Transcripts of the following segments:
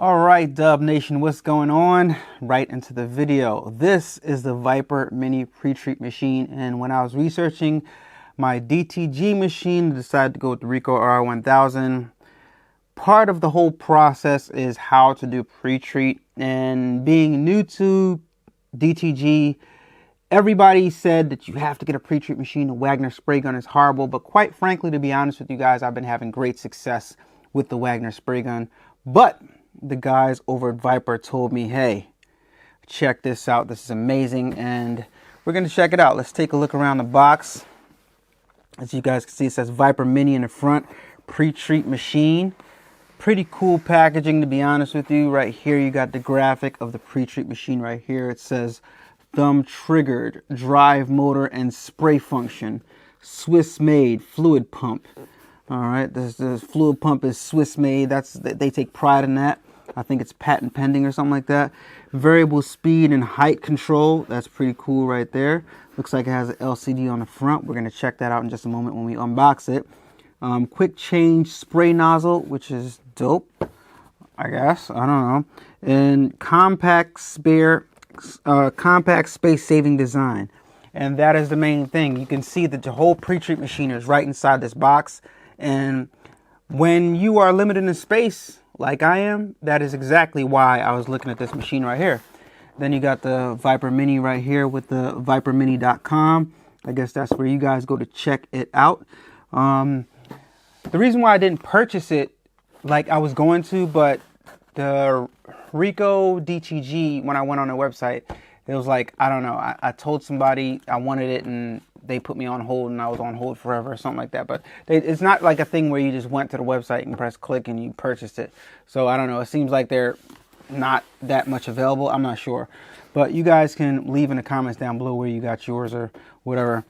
All right, Dub Nation, what's going on? Right into the video. This is the Viper Mini Pretreat machine, and when I was researching my DTG machine, I decided to go with the Ricoma R1000. Part of the whole process is how to do pre-treat, and being new to DTG, everybody said that you have to get a pre-treat machine. The Wagner spray gun is horrible, but quite frankly, to be honest with you guys, I've been having great success with the Wagner spray gun. But the guys over at Viper told me, hey, check this out. This is amazing, and we're going to check it out. Let's take a look around the box. As you guys can see, it says Viper Mini in the front, pre-treat machine. Pretty cool packaging, to be honest with you. Right here, you got the graphic of the pre-treat machine right here. It says thumb triggered, drive motor and spray function, Swiss made fluid pump. All right, the fluid pump is Swiss made. They take pride in that. I think it's patent pending or something like that. Variable speed and height control. That's pretty cool right there. Looks like it has an LCD on the front. We're going to check that out in just a moment when we unbox it. Quick change spray nozzle, which is dope, I guess. I don't know. And compact space saving design. And that is the main thing. You can see that the whole pre-treat machine is right inside this box. And when you are limited in space, like I am, that is exactly why I was looking at this machine right here. Then you got the Viper Mini right here with the vipermini.com. I guess that's where you guys go to check it out. The reason why I didn't purchase it like I was going to, but the Rico DTG, when I went on their website, it was like, I don't know, I told somebody I wanted it and they put me on hold and I was on hold forever or something like that. But it's not like a thing where you just went to the website and press click and you purchased it. So I don't know. It seems like they're not that much available. I'm not sure. But you guys can leave in the comments down below where you got yours or whatever.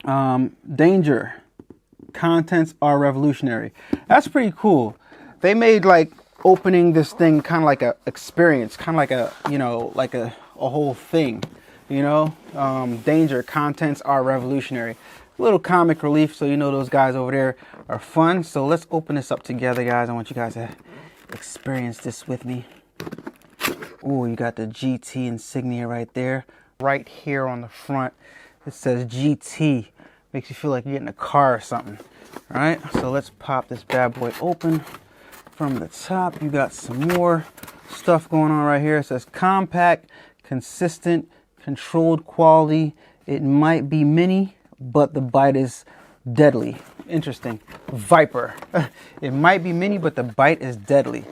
Danger. Contents are revolutionary. That's pretty cool. They made like opening this thing kind of like a experience, kind of like a, you know, like a whole thing. You know, danger, contents are revolutionary. A little comic relief, so you know those guys over there are fun. So let's open this up together, guys. I want you guys to experience this with me. Oh, you got the GT insignia right there. Right here on the front, it says GT. Makes you feel like you're getting a car or something. All right, so let's pop this bad boy open. From the top, you got some more stuff going on right here. It says compact, consistent, controlled quality. It might be mini, but the bite is deadly. Interesting. Viper. It might be mini, but the bite is deadly.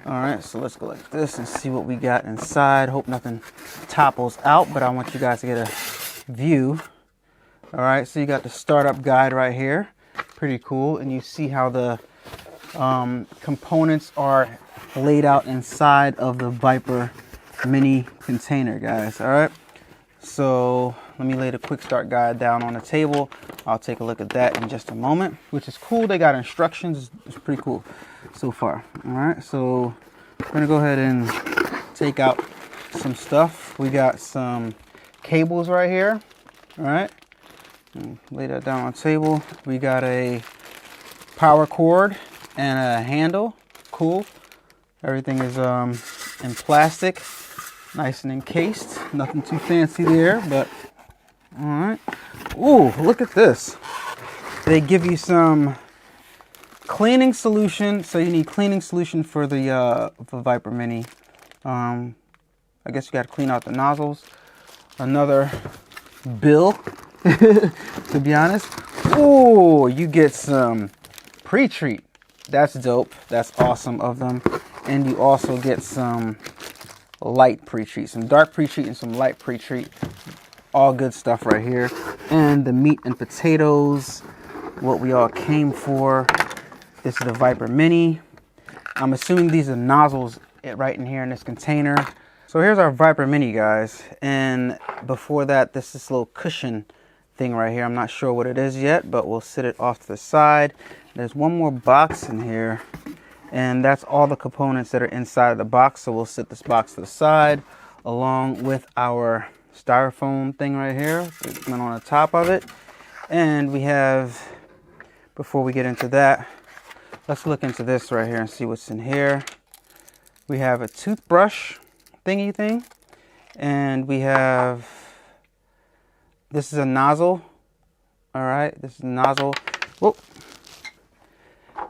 All right, so let's go like this and see what we got inside. Hope nothing topples out, but I want you guys to get a view. All right, so you got the startup guide right here. Pretty cool. And you see how the components are laid out inside of the Viper Mini container, guys. All right. So let me lay the quick start guide down on the table. I'll take a look at that in just a moment, which is cool. They got instructions. It's pretty cool so far. All right, so we're gonna go ahead and take out some stuff. We got some cables right here. All right, lay that down on the table. We got a power cord and a handle. Cool. Everything is in plastic. Nice and encased. Nothing too fancy there, but all right. Ooh, look at this. They give you some cleaning solution. So you need cleaning solution for the Viper Mini. I guess you got to clean out the nozzles. Another bill, to be honest. Ooh, you get some pre-treat. That's dope. That's awesome of them. And you also get some light pre-treat, some dark pre-treat and some light pre-treat. All good stuff right here. And the meat and potatoes, what we all came for. This is the Viper Mini. I'm assuming these are nozzles right in here in this container. So here's our Viper Mini, guys. And before that, this little cushion thing right here. I'm not sure what it is yet, but we'll sit it off to the side. There's one more box in here. And that's all the components that are inside of the box. So we'll sit this box to the side along with our styrofoam thing right here. It went on the top of it. And we have, before we get into that, let's look into this right here and see what's in here. We have a toothbrush thingy thing, and we have, this is a nozzle. All right, this is a nozzle. Whoa.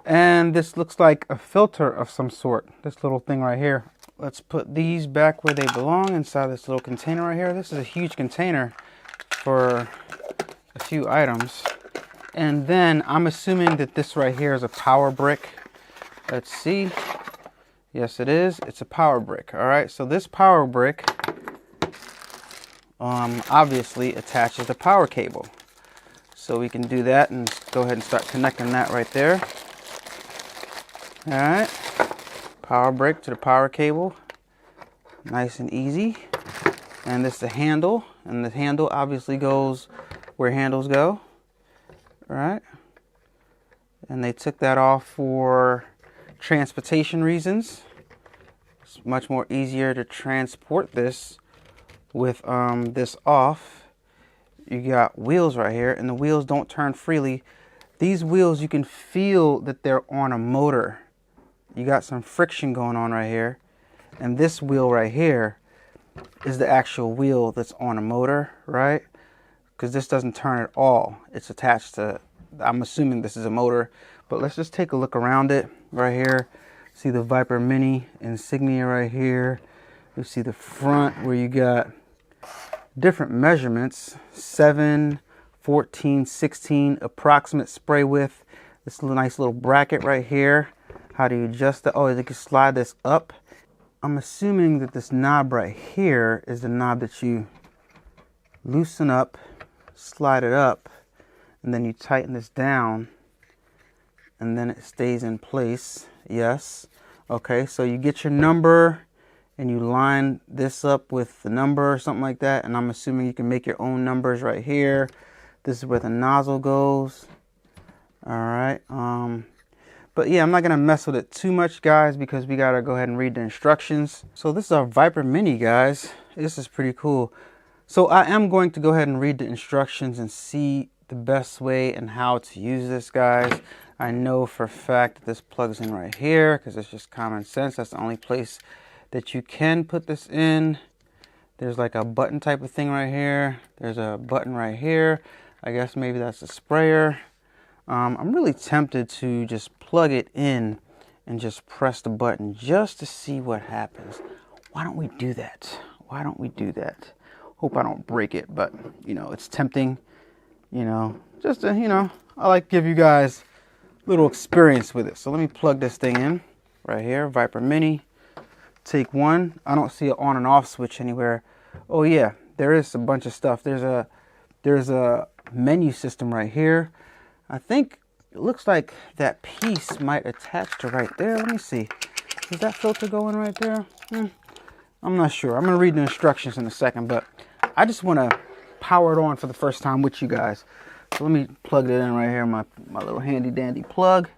And this looks like a filter of some sort, this little thing right here. Let's put these back where they belong, inside this little container right here. This is a huge container for a few items. And then I'm assuming that this right here is a power brick. Let's see. Yes, it is. It's a power brick. All right, so this power brick obviously attaches a power cable. So we can do that and go ahead and start connecting that right there. All right, power brick to the power cable, nice and easy. And this is the handle, and the handle obviously goes where handles go. All right, and they took that off for transportation reasons. It's much more easier to transport this with this off. You got wheels right here, and the wheels don't turn freely. These wheels, you can feel that they're on a motor. You got some friction going on right here. And this wheel right here is the actual wheel that's on a motor, right? Because this doesn't turn at all. It's attached to, I'm assuming this is a motor. But let's just take a look around it right here. See the Viper Mini insignia right here. You see the front where you got different measurements, 7, 14, 16, approximate spray width. This nice little bracket right here. How do you adjust it? Oh, you can slide this up. I'm assuming that this knob right here is the knob that you loosen up, slide it up, and then you tighten this down, and then it stays in place. Yes. Okay, so you get your number, and you line this up with the number or something like that, and I'm assuming you can make your own numbers right here. This is where the nozzle goes. All right. But yeah, I'm not gonna mess with it too much, guys, because we gotta go ahead and read the instructions. So this is our Viper Mini, guys. This is pretty cool. So I am going to go ahead and read the instructions and see the best way and how to use this, guys. I know for a fact that this plugs in right here because it's just common sense. That's the only place that you can put this in. There's like a button type of thing right here. There's a button right here. I guess maybe that's a sprayer. I'm really tempted to just plug it in and just press the button just to see what happens. Why don't we do that? Why don't we do that? Hope I don't break it, but you know, it's tempting, you know, just to, you know, I like to give you guys a little experience with it. So let me plug this thing in right here, Viper Mini. Take one. I don't see an on and off switch anywhere. Oh yeah, there is a bunch of stuff. There's a menu system right here. I think it looks like that piece might attach to right there. Let me see. Is that filter going right there? I'm not sure. I'm going to read the instructions in a second, but I just want to power it on for the first time with you guys. So let me plug it in right here, my little handy dandy plug,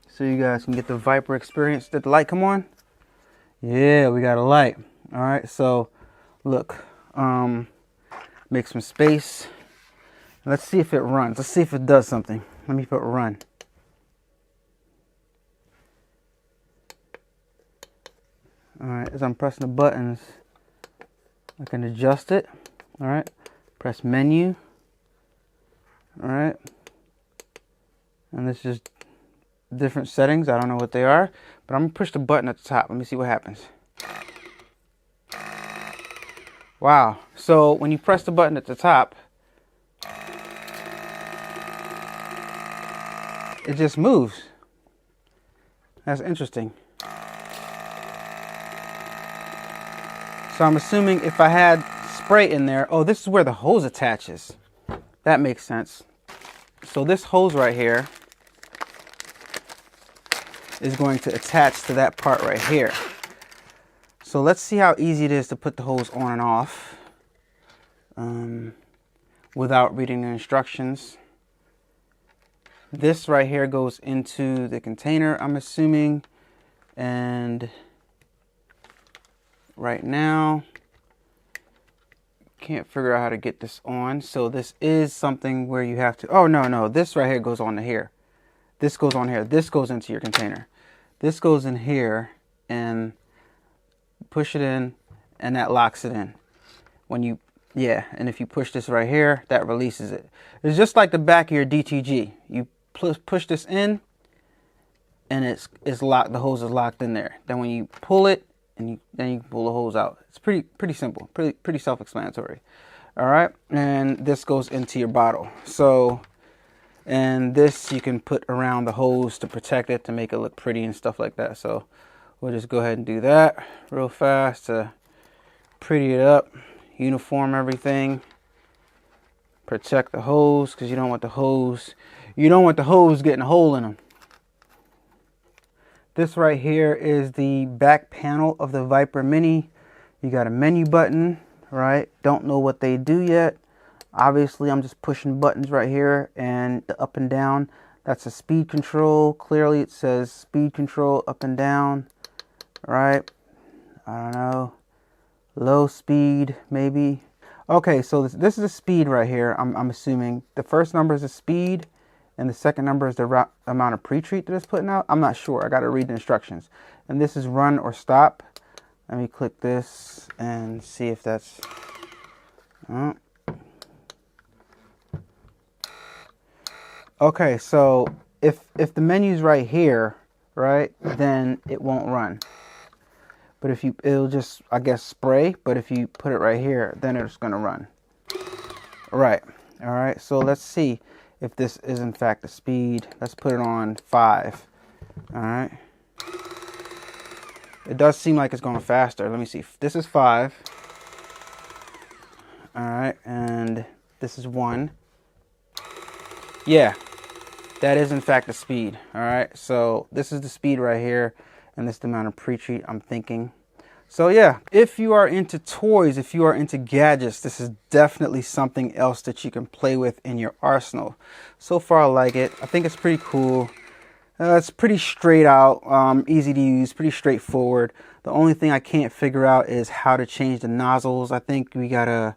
so you guys can get the Viper experience. Did the light come on? Yeah, we got a light. All right, so look, make some space. Let's see if it runs. Let's see if it does something. Let me put run. All right, as I'm pressing the buttons, I can adjust it. All right, press menu. All right, and this is different settings. I don't know what they are, but I'm gonna push the button at the top. Let me see what happens. Wow, so when you press the button at the top, it just moves. That's interesting. So I'm assuming if I had spray in there, oh, this is where the hose attaches. That makes sense. So this hose right here is going to attach to that part right here. So let's see how easy it is to put the hose on and off without reading the instructions. This right here goes into the container, I'm assuming, and right now can't figure out how to get this on. So this is something where you have to, oh no, this right here goes on to here. This goes on here. This goes into your container. This goes in here, and push it in, and that locks it in. When you, yeah, and if you push this right here, that releases it. It's just like the back of your DTG. You push this in, and it's locked. The hose is locked in there. Then when you pull it, and then you pull the hose out. It's pretty simple, pretty self-explanatory. All right, and this goes into your bottle. So, and this you can put around the hose to protect it, to make it look pretty and stuff like that. So we'll just go ahead and do that real fast to pretty it up, uniform everything, protect the hose, because you don't want the hose getting a hole in them. This right here is the back panel of the Viper Mini. You got a menu button, right? Don't know what they do yet. Obviously, I'm just pushing buttons right here, and the up and down, that's a speed control. Clearly, it says speed control up and down, right? I don't know. Low speed, maybe. Okay, so this is a speed right here. I'm assuming the first number is a speed, and the second number is the amount of pre-treat that it's putting out. I'm not sure. I got to read the instructions. And this is run or stop. Let me click this and see if that's... Okay, so if the menu's right here, right, then it won't run. But if it'll just, I guess, spray. But if you put it right here, then it's going to run. Right. All right, so let's see if this is in fact the speed. Let's put it on 5. All right. It does seem like it's going faster. Let me see. This is 5. All right, and this is 1. Yeah, that is in fact the speed. All right, so this is the speed right here, and this is the amount of pre-treat I'm thinking. So yeah, if you are into toys, if you are into gadgets, this is definitely something else that you can play with in your arsenal. So far I like it. I think it's pretty cool. It's pretty straight out, easy to use, pretty straightforward. The only thing I can't figure out is how to change the nozzles. I think we gotta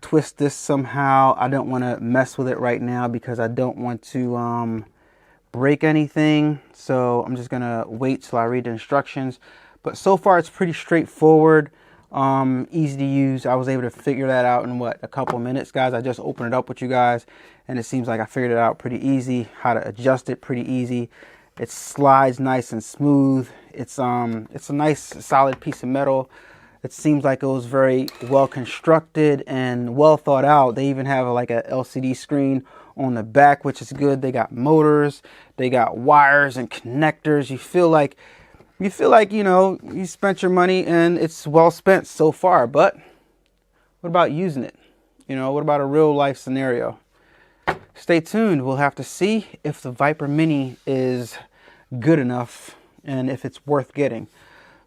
twist this somehow. I don't want to mess with it right now because I don't want to break anything. So I'm just gonna wait till I read the instructions. But so far it's pretty straightforward, easy to use. I was able to figure that out in what, a couple minutes, guys. I just opened it up with you guys, and it seems like I figured it out pretty easy. How to adjust it, pretty easy. It slides nice and smooth. It's a nice solid piece of metal. It seems like it was very well constructed and well thought out. They even have like a LCD screen on the back, which is good. They got motors, they got wires and connectors. You feel like, you know, you spent your money and it's well spent so far. But what about using it? You know, what about a real life scenario? Stay tuned. We'll have to see if the Viper Mini is good enough and if it's worth getting.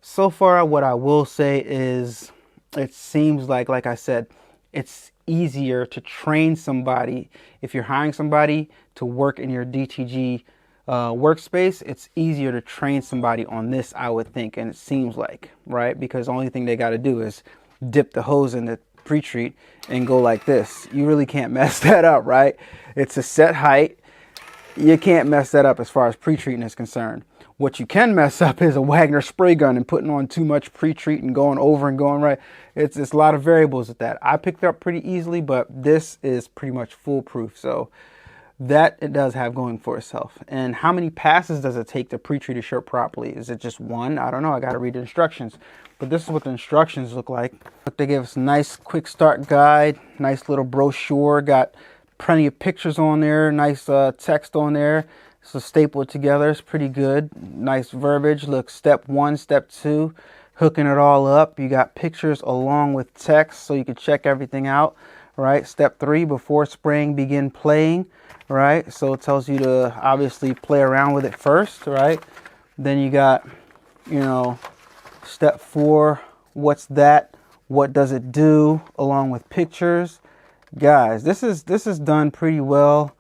So far, what I will say is it seems like I said, it's easier to train somebody. If you're hiring somebody to work in your DTG workspace, it's easier to train somebody on this, I would think. And it seems like, right? Because the only thing they got to do is dip the hose in the pre-treat and go like this. You really can't mess that up, right? It's a set height. You can't mess that up as far as pre-treating is concerned. What you can mess up is a Wagner spray gun and putting on too much pre-treat and going over and going right. It's a lot of variables with that. I picked it up pretty easily, but this is pretty much foolproof. So that it does have going for itself. And how many passes does it take to pre-treat a shirt properly? Is it just one? I don't know. I got to read the instructions. But this is what the instructions look like. But they give us a nice quick start guide, nice little brochure, got plenty of pictures on there, nice text on there. So staple it together, it's pretty good. Nice verbiage. Look, step 1, step 2, hooking it all up. You got pictures along with text so you can check everything out, right? Step 3, before spraying, begin playing, right? So it tells you to obviously play around with it first, right? Then you got, you know, step 4, what's that? What does it do? Along with pictures. Guys, this is done pretty well.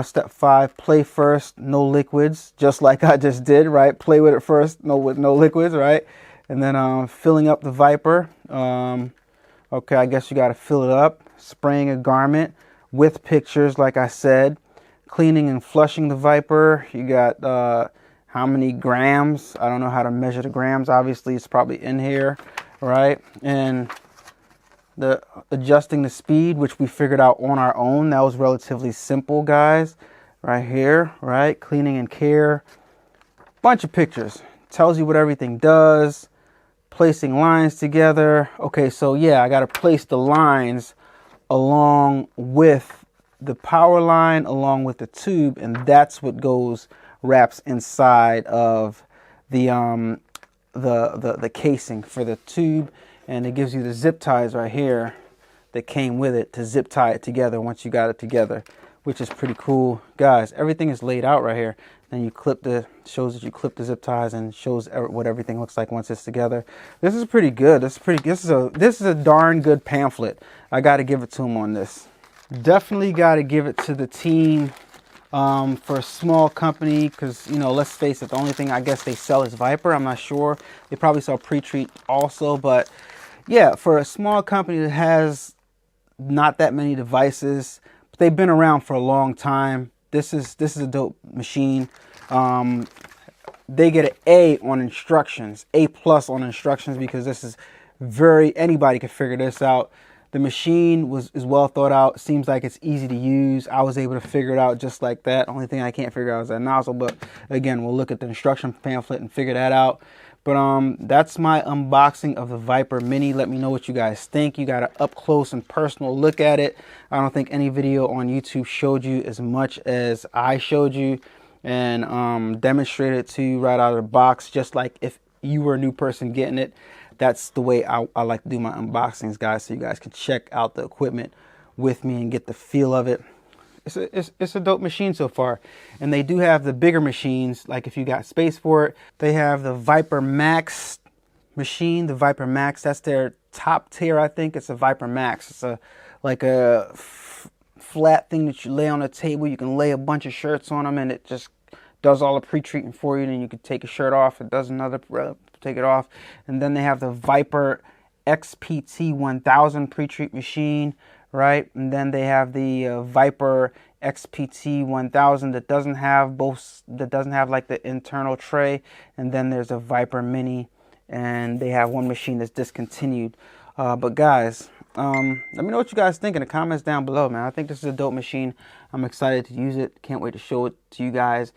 Step 5, play first, no liquids, just like I just did, right? Play with it first, with no liquids, right? And then filling up the Viper. Okay, I guess you got to fill it up. Spraying a garment with pictures, like I said. Cleaning and flushing the Viper. You got how many grams. I don't know how to measure the grams. Obviously, it's probably in here, right? And the adjusting the speed, which we figured out on our own. That was relatively simple, guys. Right here, right? Cleaning and care. Bunch of pictures. Tells you what everything does. Placing lines together. Okay, so yeah, I got to place the lines along with the power line, along with the tube, and that's what wraps inside of the casing for the tube, and it gives you the zip ties right here that came with it to zip tie it together once you got it together, which is pretty cool, guys. Everything is laid out right here. Then you clip shows that you clip the zip ties and shows what everything looks like once it's together. This is pretty good. This is a darn good pamphlet. I got to give it to them on this. Definitely got to give it to the team for a small company, because, you know, let's face it, the only thing I guess they sell is Viper. I'm not sure. They probably sell Pretreat also, but yeah, for a small company that has not that many devices, but they've been around for a long time. This is a dope machine. They get an A on instructions, A+ on instructions, because this is anybody can figure this out. The machine is well thought out. Seems like it's easy to use. I was able to figure it out just like that. Only thing I can't figure out is that nozzle, but again, we'll look at the instruction pamphlet and figure that out. But that's my unboxing of the Viper Mini. Let me know what you guys think. You got an up close and personal look at it. I don't think any video on YouTube showed you as much as I showed you and demonstrated it to you right out of the box, just like if you were a new person getting it. That's the way I like to do my unboxings, guys, so you guys can check out the equipment with me and get the feel of it. It's a dope machine so far. And they do have the bigger machines, like if you got space for it. They have the Viper Max machine, the Viper Max. That's their top tier, I think. It's a Viper Max. It's like a flat thing that you lay on a table. You can lay a bunch of shirts on them, and it just does all the pre-treating for you. Then you can take a shirt off. It does another, take it off. And then they have the Viper XPT 1000 pre-treat machine, right? And then they have the Viper XPT 1000 that doesn't have like the internal tray. And then there's a Viper Mini, and they have one machine that's discontinued. But guys, let me know what you guys think in the comments down below, man. I think this is a dope machine. I'm excited to use it. Can't wait to show it to you guys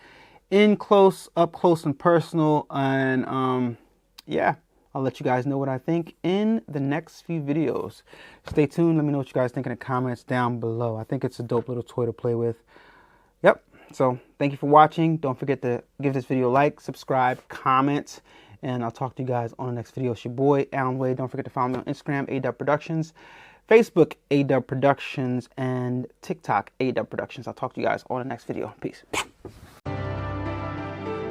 up close and personal. And yeah, I'll let you guys know what I think in the next few videos. Stay tuned. Let me know what you guys think in the comments down below. I think it's a dope little toy to play with. Yep. So thank you for watching. Don't forget to give this video a like, subscribe, comment, and I'll talk to you guys on the next video. It's your boy, Alan Wade. Don't forget to follow me on Instagram, A-Dubb Productions, Facebook, A-Dubb Productions, and TikTok, A-Dubb Productions. I'll talk to you guys on the next video. Peace.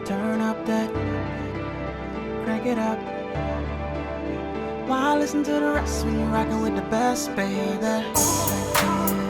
Turn up that, crank it up. Why listen to the rest when you're rocking with the best, baby?